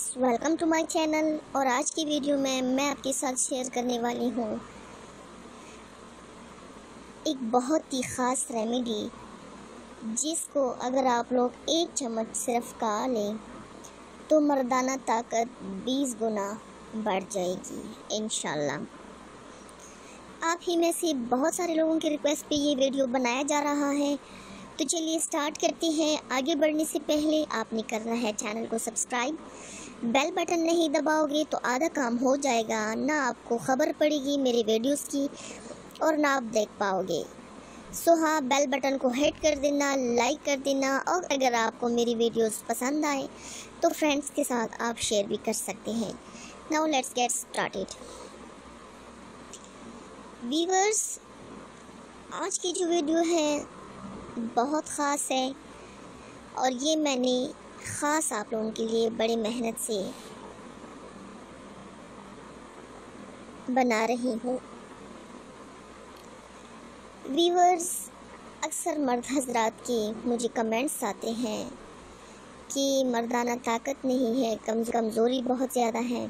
Welcome to my channel. और आज की वीडियो में मैं आपके साथ शेयर करने वाली हूँ एक बहुत ही ख़ास रेमेडी, जिसको अगर आप लोग 1 चम्मच सिर्फ खा लें तो मर्दाना ताकत 20 गुना बढ़ जाएगी इंशाल्लाह। आप ही में से बहुत सारे लोगों की रिक्वेस्ट पे ये वीडियो बनाया जा रहा है, तो चलिए स्टार्ट करते हैं। आगे बढ़ने से पहले आपने करना है चैनल को सब्सक्राइब। बेल बटन नहीं दबाओगे तो आधा काम हो जाएगा, ना आपको ख़बर पड़ेगी मेरे वीडियोस की और ना आप देख पाओगे। सो हाँ, बेल बटन को हिट कर देना, लाइक कर देना, और अगर आपको मेरी वीडियोस पसंद आए तो फ्रेंड्स के साथ आप शेयर भी कर सकते हैं। Now let's get started. Viewers, आज की जो वीडियो है बहुत ख़ास है और ये मैंने ख़ास आप लोगों के लिए बड़ी मेहनत से बना रही हूँ। व्यूअर्स, अक्सर मर्द हजरात के मुझे कमेंट्स आते हैं कि मर्दाना ताकत नहीं है, कमज़ोरी बहुत ज़्यादा है।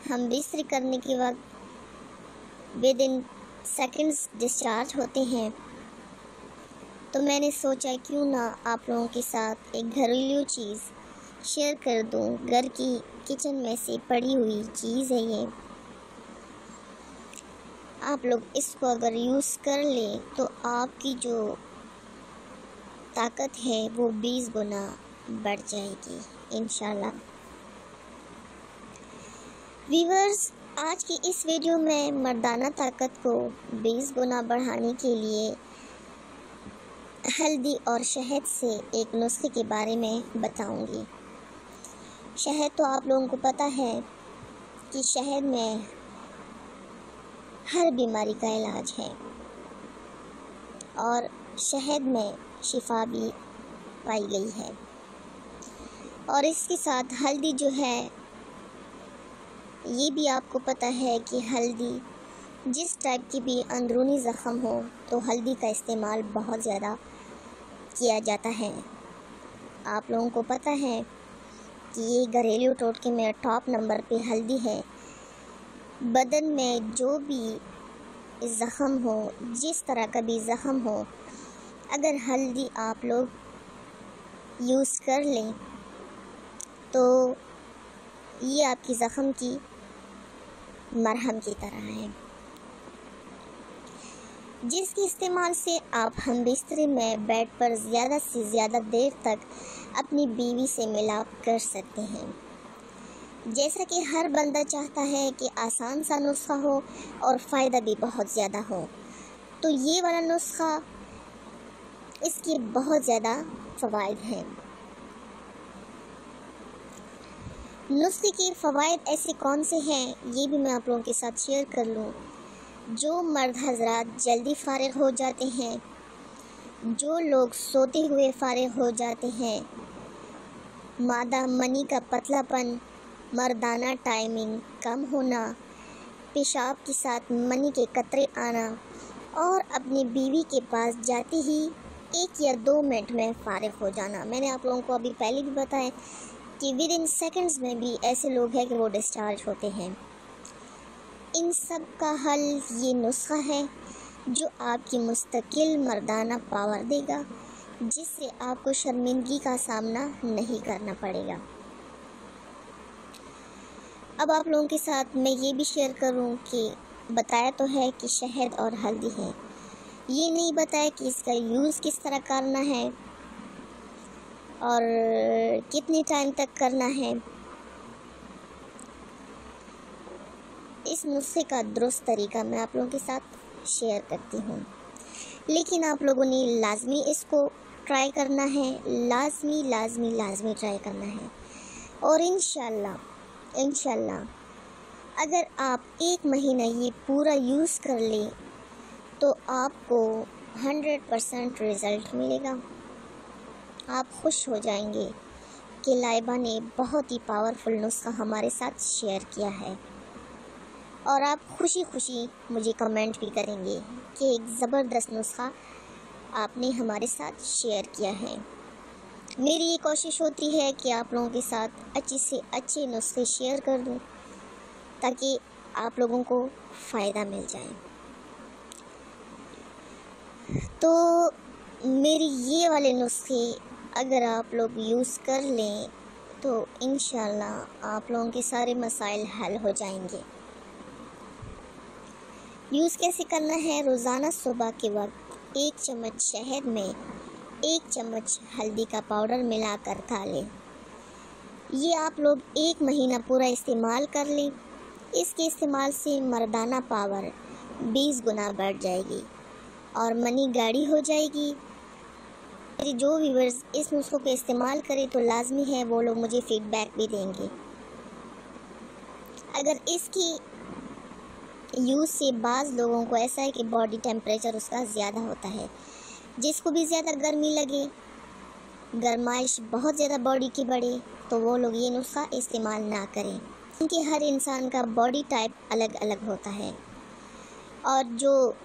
हम बिस्तरी करने के वक्त विद इन सेकंड्स डिस्चार्ज होते हैं। तो मैंने सोचा क्यों ना आप लोगों के साथ एक घरेलू चीज़ शेयर कर दूं। घर की किचन में से पड़ी हुई चीज़ है ये। आप लोग इसको अगर यूज़ कर लें तो आपकी जो ताकत है वो 20 गुना बढ़ जाएगी इंशाल्लाह। व्यूअर्स, आज की इस वीडियो में मर्दाना ताकत को 20 गुना बढ़ाने के लिए हल्दी और शहद से एक नुस्खे के बारे में बताऊंगी। शहद तो आप लोगों को पता है कि शहद में हर बीमारी का इलाज है और शहद में शिफा भी पाई गई है। और इसके साथ हल्दी जो है, ये भी आपको पता है कि हल्दी जिस टाइप की भी अंदरूनी ज़ख़म हो तो हल्दी का इस्तेमाल बहुत ज़्यादा किया जाता है। आप लोगों को पता है कि ये घरेलू टोटके में टॉप नंबर पे हल्दी है। बदन में जो भी ज़ख़म हो, जिस तरह का भी ज़ख़म हो, अगर हल्दी आप लोग यूज़ कर लें तो ये आपकी ज़ख़म की मरहम की तरह है, जिसके इस्तेमाल से आप हम बिस्तरे में बेड पर ज़्यादा से ज़्यादा देर तक अपनी बीवी से मिलाप कर सकते हैं। जैसा कि हर बंदा चाहता है कि आसान सा नुस्खा हो और फ़ायदा भी बहुत ज़्यादा हो, तो ये वाला नुस्खा, इसके बहुत ज़्यादा फ़वाइद हैं। नुस्खे के फ़वाइद ऐसे कौन से हैं, ये भी मैं आप लोगों के साथ शेयर कर लूँ। जो मर्द हजरात जल्दी फारिग हो जाते हैं, जो लोग सोते हुए फारिग हो जाते हैं, मादा मनी का पतलापन, मर्दाना टाइमिंग कम होना, पेशाब के साथ मनी के कतरे आना और अपनी बीवी के पास जाते ही 1 या 2 मिनट में फारिग हो जाना। मैंने आप लोगों को अभी पहले भी बताया कि विद इन सेकंड्स में भी ऐसे लोग हैं कि वो डिस्चार्ज होते हैं। इन सब का हल ये नुस्खा है जो आपकी मुस्तकिल मर्दाना पावर देगा, जिससे आपको शर्मिंदगी का सामना नहीं करना पड़ेगा। अब आप लोगों के साथ मैं ये भी शेयर करूं कि बताया तो है कि शहद और हल्दी है, ये नहीं बताया कि इसका यूज़ किस तरह करना है और कितने टाइम तक करना है। इस नुस्खे का दुरुस्त तरीका मैं आप लोगों के साथ शेयर करती हूँ, लेकिन आप लोगों ने लाजमी इसको ट्राई करना है, लाजमी ट्राई करना है। और इंशाल्लाह अगर आप 1 महीना ये पूरा यूज़ कर लें तो आपको 100% रिज़ल्ट मिलेगा। आप खुश हो जाएंगे कि लाइबा ने बहुत ही पावरफुल नुस्खा हमारे साथ शेयर किया है, और आप खुशी खुशी मुझे कमेंट भी करेंगे कि एक ज़बरदस्त नुस्खा आपने हमारे साथ शेयर किया है। मेरी ये कोशिश होती है कि आप लोगों के साथ अच्छे से अच्छे नुस्खे शेयर कर दूं ताकि आप लोगों को फ़ायदा मिल जाए। तो मेरी ये वाले नुस्खे अगर आप लोग यूज़ कर लें तो इंशाल्लाह आप लोगों के सारे मसाइल हल हो जाएंगे। यूज़ कैसे करना है? रोज़ाना सुबह के वक्त 1 चम्मच शहद में 1 चम्मच हल्दी का पाउडर मिलाकर खा लें। ये आप लोग 1 महीना पूरा इस्तेमाल कर लें। इसके इस्तेमाल से मर्दाना पावर 20 गुना बढ़ जाएगी और मनी गाड़ी हो जाएगी। मेरे जो व्यूअर्स इस नुस्खों को इस्तेमाल करें तो लाजमी है वो लोग मुझे फ़ीडबैक भी देंगे। अगर इसकी यूज़ से बाज़ लोगों को ऐसा है कि बॉडी टेम्परेचर उसका ज़्यादा होता है, जिसको भी ज़्यादा गर्मी लगे, गर्माइश बहुत ज़्यादा बॉडी की बढ़े, तो वो लोग ये नुस्खा इस्तेमाल ना करें, क्योंकि हर इंसान का बॉडी टाइप अलग अलग होता है। और जो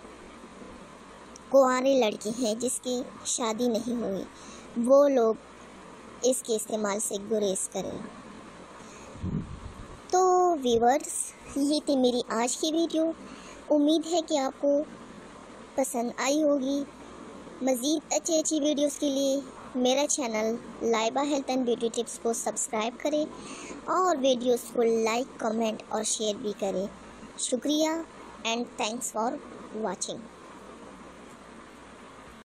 कुंवारे लड़के हैं जिसकी शादी नहीं हुई, वो लोग इसके इस्तेमाल से गुरेज करें। तो व्यूअर्स, ये थी मेरी आज की वीडियो। उम्मीद है कि आपको पसंद आई होगी। मज़ीद अच्छी वीडियोस के लिए मेरा channel Laiba health and beauty tips को सब्सक्राइब करें और वीडियोस को लाइक, कमेंट और शेयर भी करें। शुक्रिया एंड थैंक्स फॉर वॉचिंग।